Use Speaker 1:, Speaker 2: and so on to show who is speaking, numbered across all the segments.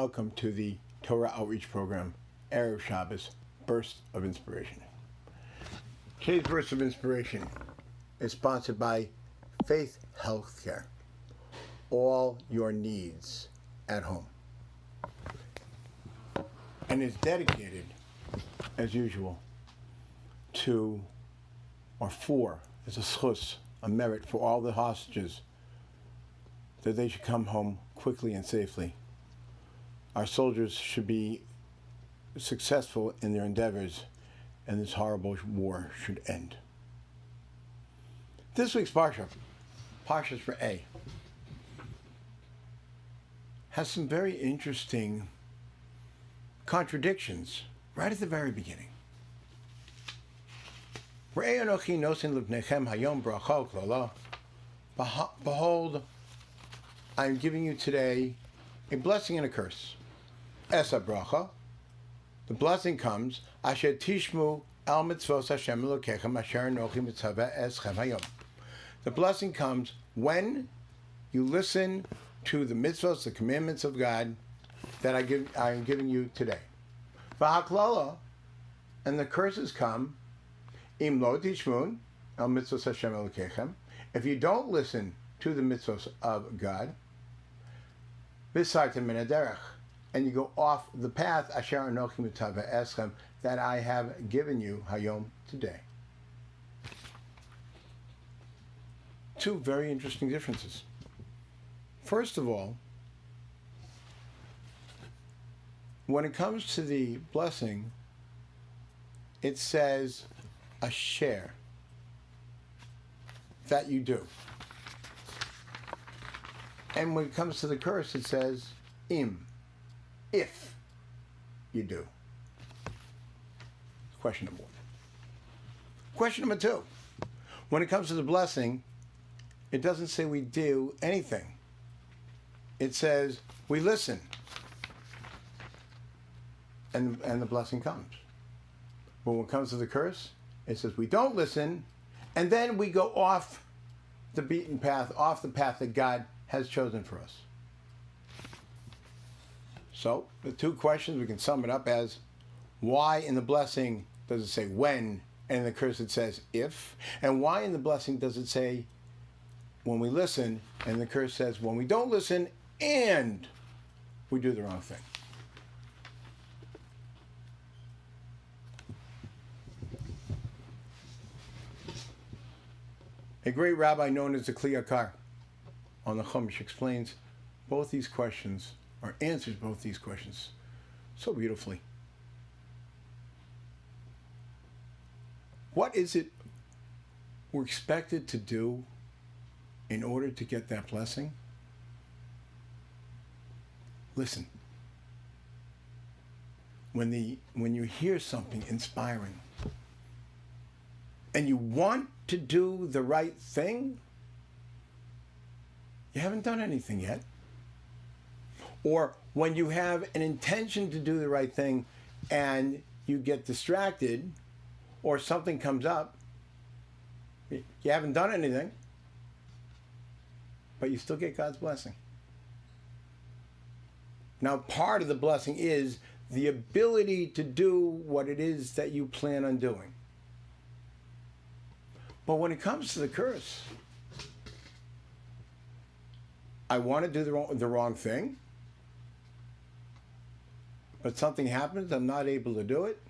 Speaker 1: welcome to the Torah Outreach Program, Erev Shabbos, Burst of Inspiration. Today's Burst of Inspiration is sponsored by Faith Healthcare. All your needs at home. And is dedicated, as usual, to, or for, as a schus, a merit for all the hostages, that they should come home quickly and safely. Our soldiers should be successful in their endeavors, and this horrible war should end. This week's Parsha, Parshas Re'eh, has some very interesting contradictions right at the very beginning. Re'eh anochi nosin lifnechem hayom bracha u'klala. Behold, I am giving you today a blessing and a curse. Esa bracha. The blessing comes, asher tishmu al mitzvos Hashem Elokechem asher anochi mitzvah eschem hayom. The blessing comes when you listen to the mitzvos, the commandments of God that I am giving you today. V'haklala, and the curses come, im lo tishmun al mitzvos Hashem Elokechem. If you don't listen to the mitzvos of God, v'sartem min haderech, and you go off the path asher anochi mitzvah eschem, that I have given you hayom, today. Two very interesting differences. First of all, when it comes to the blessing, it says asher, that you do. And when it comes to the curse, it says im, if you do. Question number one. Question number two. When it comes to the blessing, it doesn't say we do anything. It says we listen, and the blessing comes. But when it comes to the curse, it says we don't listen, and then we go off the beaten path, off the path that God has chosen for us. So the two questions, we can sum it up as, why in the blessing does it say when, and in the curse it says if? And why in the blessing does it say when we listen, and the curse says when we don't listen and we do the wrong thing? A great rabbi known as the Kli Yakar on the Chumash explains both these questions, or answers both these questions so beautifully. What is it we're expected to do in order to get that blessing? Listen. When you hear something inspiring and you want to do the right thing, you haven't done anything yet. Or when you have an intention to do the right thing and you get distracted or something comes up, you haven't done anything, but you still get God's blessing. Now, part of the blessing is the ability to do what it is that you plan on doing. But when it comes to the curse, I want to do the wrong thing, but something happens, I'm not able to do it.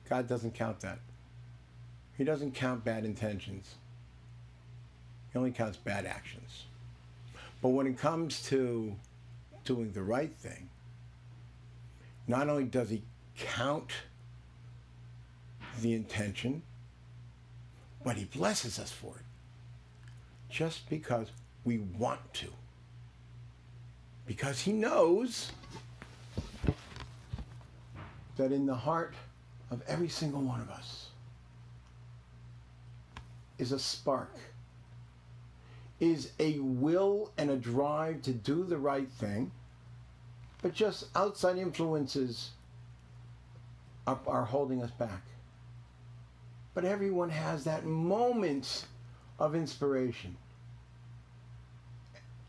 Speaker 1: God doesn't count that. He doesn't count bad intentions. He only counts bad actions. But when it comes to doing the right thing, not only does he count the intention, but he blesses us for it. Just because we want to. Because he knows that in the heart of every single one of us is a spark, is a will and a drive to do the right thing, but just outside influences are holding us back. But everyone has that moment of inspiration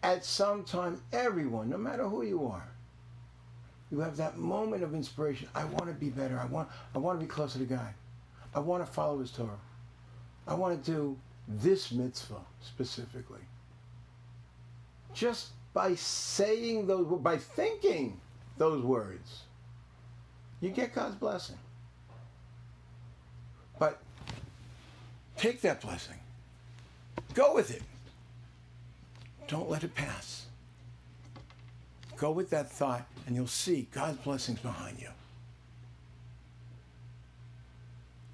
Speaker 1: At some time, everyone, no matter who you are, you have that moment of inspiration. I want to be better. I want to be closer to God. I want to follow His Torah. I want to do this mitzvah specifically. Just by saying those, by thinking those words, you get God's blessing. But take that blessing. Go with it. Don't let it pass. Go with that thought, and you'll see God's blessings behind you.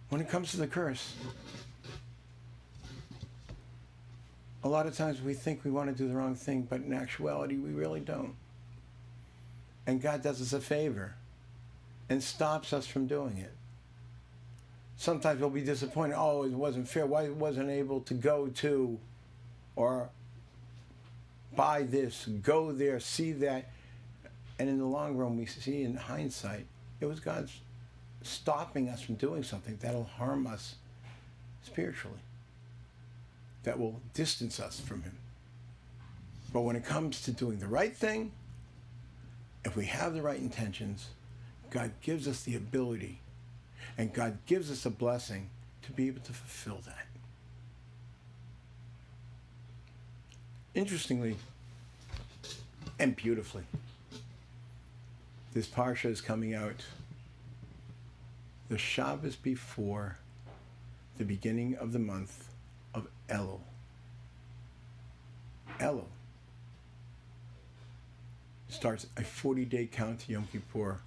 Speaker 1: When it comes to the curse, a lot of times we think we want to do the wrong thing, but in actuality, we really don't. And God does us a favor and stops us from doing it. Sometimes we'll be disappointed. Oh, it wasn't fair. Why wasn't I able to go to or buy this, go there, see that? And in the long run, we see in hindsight, it was God stopping us from doing something that'll harm us spiritually, that will distance us from Him. But when it comes to doing the right thing, if we have the right intentions, God gives us the ability and God gives us a blessing to be able to fulfill that. Interestingly and beautifully, this Parsha is coming out the Shabbos before the beginning of the month of Elul. Elul starts a 40-day count to Yom Kippur,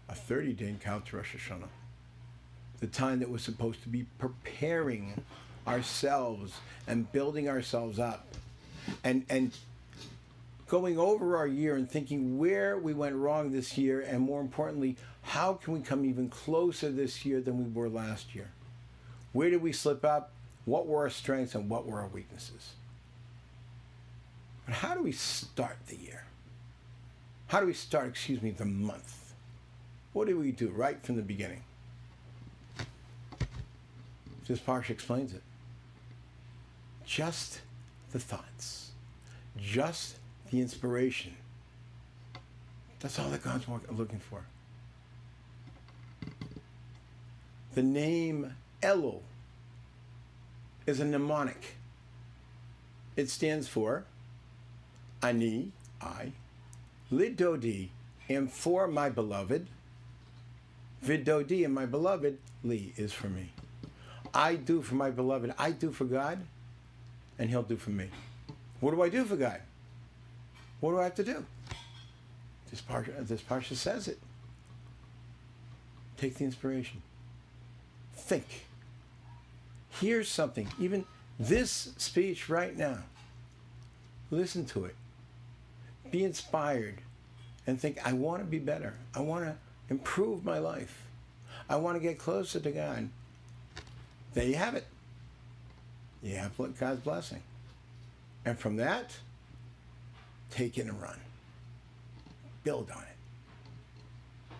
Speaker 1: a 30-day count to Rosh Hashanah. The time that we're supposed to be preparing ourselves and building ourselves up and going over our year and thinking where we went wrong this year, and more importantly, how can we come even closer this year than we were last year? Where did we slip up? What were our strengths and what were our weaknesses? But how do we start the year? How do we start, the month? What do we do right from the beginning? This parsha explains it. Just the thoughts. Just the inspiration. That's all that God's looking for. The name Elul is a mnemonic. It stands for Ani, I, Lidodi, am for my beloved, Vidodi, and my beloved, Li, is for me. I do for my beloved, I do for God, and He'll do for me. What do I do for God? What do I have to do? This parsha says it. Take the inspiration. Think. Here's something. Even this speech right now. Listen to it. Be inspired and think, I want to be better. I want to improve my life. I want to get closer to God. There you have it. You have God's blessing. And from that, take it and run. Build on it.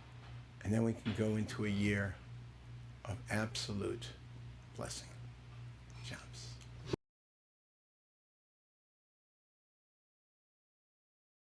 Speaker 1: And then we can go into a year of absolute blessing.